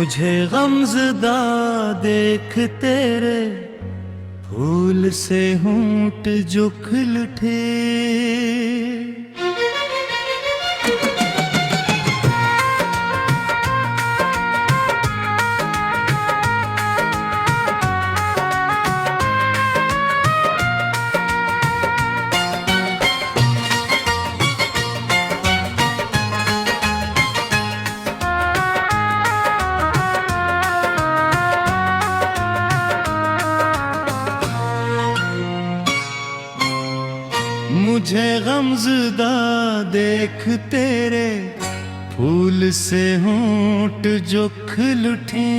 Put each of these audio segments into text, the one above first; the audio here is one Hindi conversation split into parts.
मुझे गमज़दा देख तेरे फूल से होंठ जो खिल उठे। मुझे गमज़दा देख तेरे फूल से होंठ जो खिल उठे।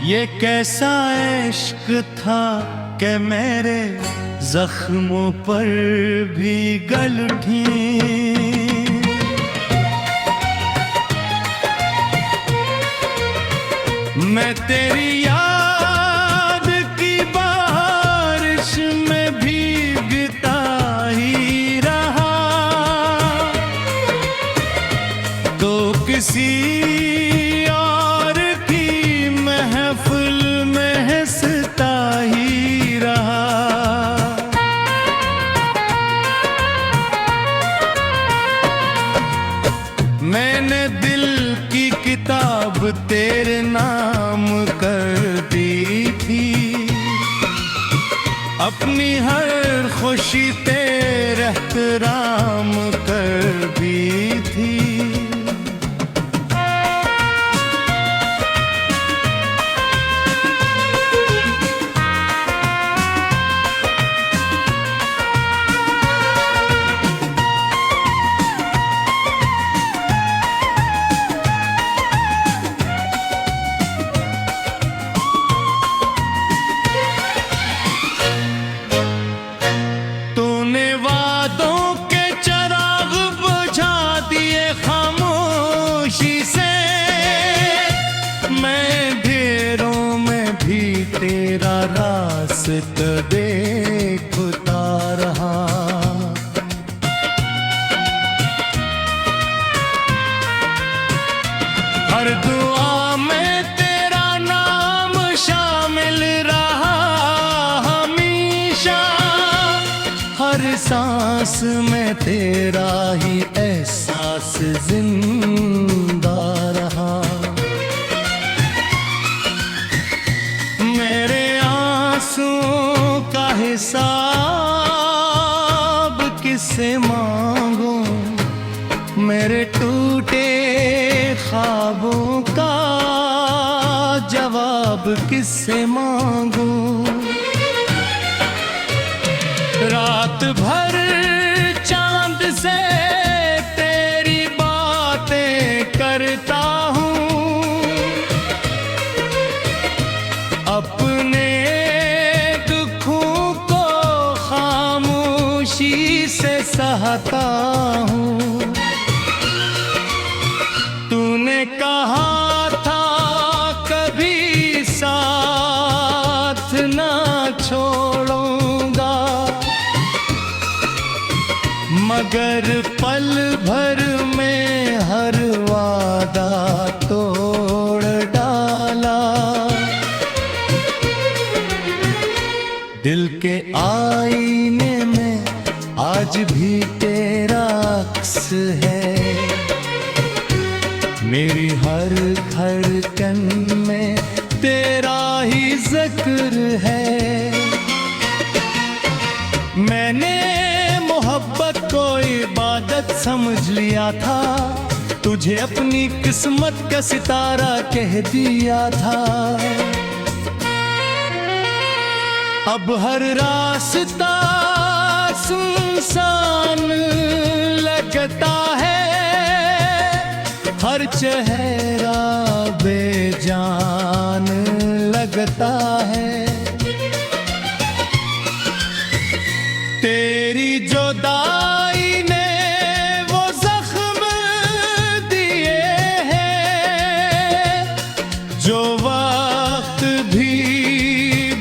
ये कैसा इश्क था कि मेरे जख्मों पर भी गल उठी। मैं तेरी याद की बारिश में भीगता ही रहा, तो किसी और की महफिल में हंसता ही रहा। मैंने दिल की किताब तेरे नाम कर दी थी, अपनी हर खुशी तेरे एहतराम कर दी थी। तेरा रास्ता देखता रहा, हर दुआ में तेरा नाम शामिल रहा हमेशा, हर सांस में तेरा ही एहसास जिंदा रहा। मेरे आंसुओं का हिसाब किससे मांगूं, मेरे टूटे ख्वाबों का जवाब किससे मांगूं। रात भर चांद से तेरी बातें करता हूँ, अपने दुखों को खामोशी से सहता हूँ। तूने कहा था कभी साथ ना छोड़ूंगा, मगर पल भर में हर वादा तोड़ डाला। दिल के आईने में आज भी तेरा अक्स है, मेरी हर धड़कन में तेरा ही जिक्र है। मैंने मोहब्बत को इबादत समझ लिया था, तुझे अपनी किस्मत का सितारा कह दिया था। अब हर रास्ता सुनसान लगता है, हर चेहरा बेजान लगता है। तेरी जुदाई ने वो जख्म दिए हैं, जो वक्त भी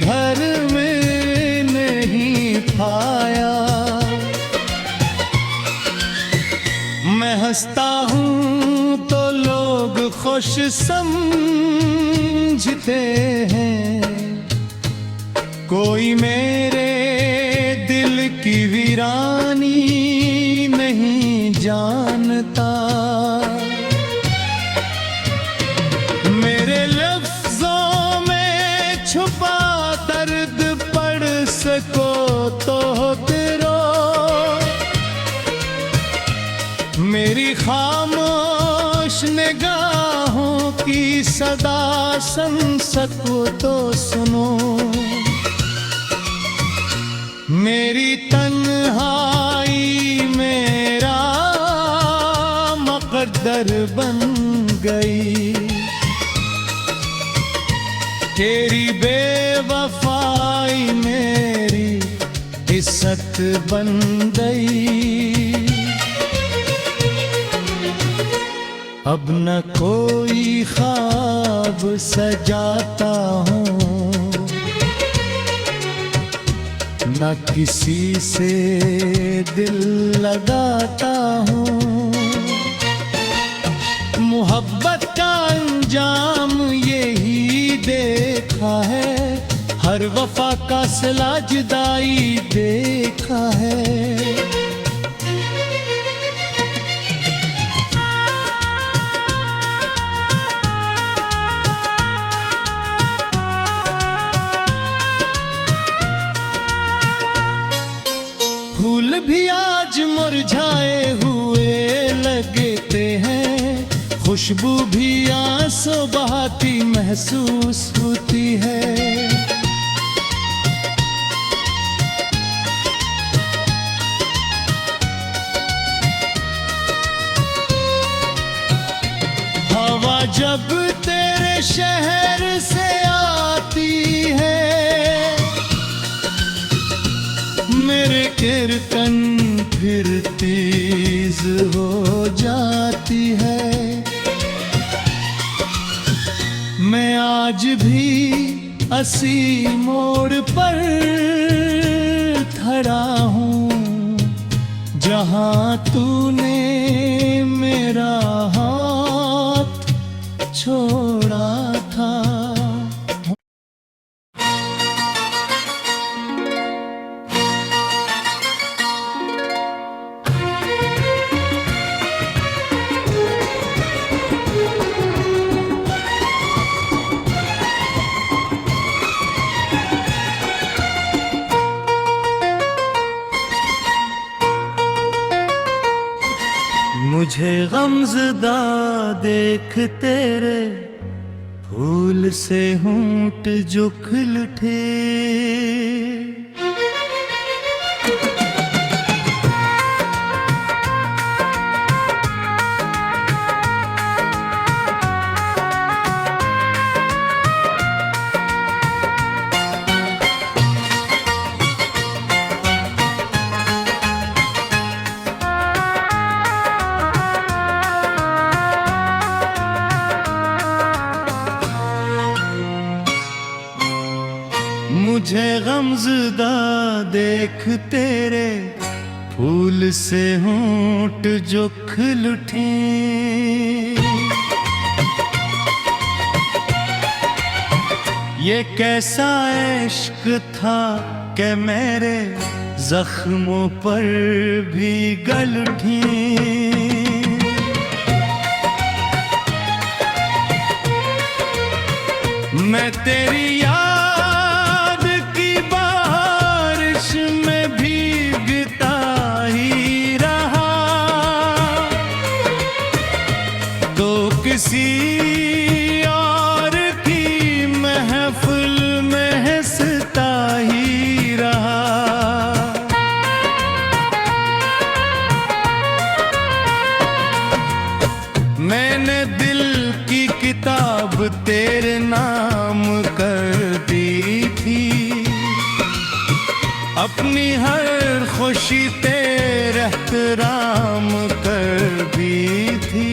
भर में नहीं पाया। हंसता हूँ तो लोग खुश समझते हैं, कोई मेरे दिल की वीरानी नहीं जानता। मेरे लफ्जों में छुपा दर्द पढ़ सको तो करो, मेरी खामोश निगाहों की सदा सुन सको तो सुनो। मेरी तन्हाई मेरा मुक़द्दर बन गई, तेरी बेवफाई मेरी इज्जत बन गई। अब न कोई ख्वाब सजाता हूँ, न किसी से दिल लगाता हूँ। मोहब्बत का अंजाम यही देखा है, हर वफा का सिला जुदाई देखा है। फूल भी आज मुरझाए हुए लगते हैं, खुशबू भी आंसू बहाती महसूस होती है। हवा जब तेरे शहर से आती है, मेरे कीर्तन फिर तेज हो जाती है। मैं आज भी असी मोड़ पर खड़ा हूँ, जहाँ तूने मेरा हाथ छोड़ा था। मुझे गमज़दा देख तेरे फूल से होंठ जो खिल उठे, मुझे गमज़दा देख तेरे फूल से होंठ जो खिल उठे। ये कैसा इश्क था कि मेरे जख्मों पर भी गल उठी। मैं तेरी याद की बारिश में भीगता ही रहा, तो किसी और की महफिल में हंसता ही रहा। मैंने दिल की किताब तेरे नाम कर दी थी, अपनी हर खुशी तेरे एहतराम कर दी थी।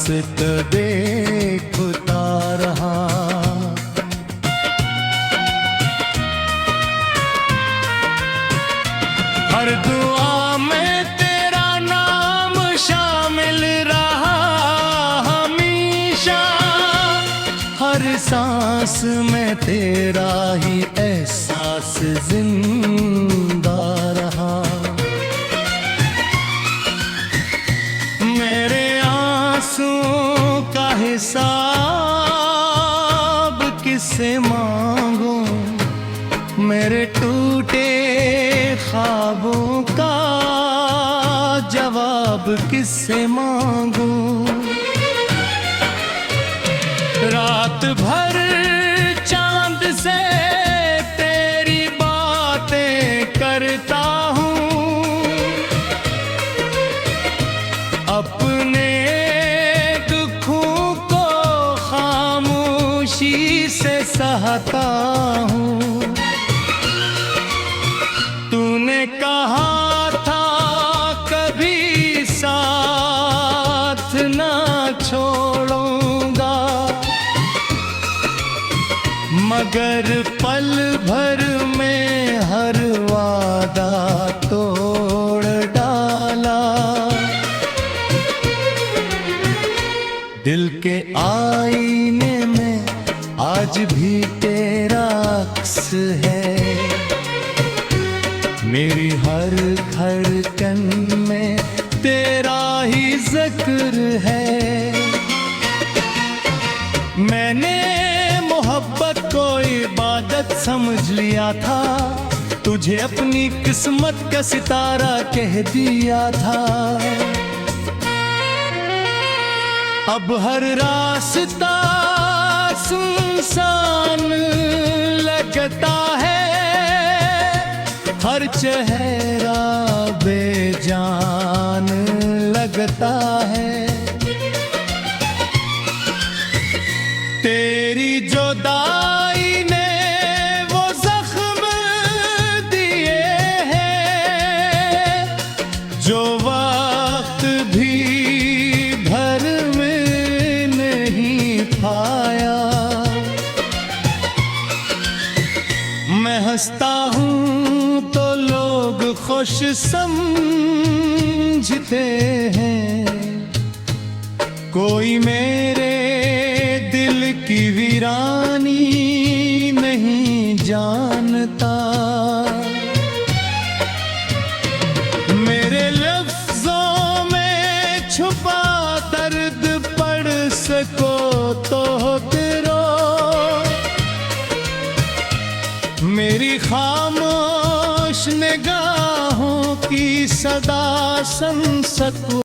रास्ता देखता रहा। हर दुआ में तेरा नाम शामिल रहा हमेशा, हर सांस में तेरा ही एहसास जिंदा रहा। मेरे आंसुओं का हिसाब किससे मांगूं, मेरे टूटे ख्वाबों का जवाब किससे मांगूं। रात भर चांद से तेरी बातें करता हूँ, अपने दुखों को खामोशी से सहता हूँ। तूने कहा था कभी साथ ना छोड़ूंगा, मगर पल भर में हर वादा तोड़ डाला। दिल के आईने में आज भी तेरा अक्स है, मेरी हर धड़कन में तेरा ही जिक्र है। मैंने मोहब्बत को इबादत समझ लिया था, तुझे अपनी किस्मत का सितारा कह दिया था। अब हर रास्ता सुनसान लगता है, हर चेहरा बेजान लगता है। तेरी जुदाई ने वो जख्म दिए हैं जो वक्त भी भर में नहीं पाया। मैं हंसता हूँ तो लोग खुश समझते हैं, कोई मेरे दिल की वीरानी नहीं जानता। मेरे लफ्जों में छुपा दर्द पढ़ सको तो करो, मेरी खामोश निगाहों की सदा सुन सको।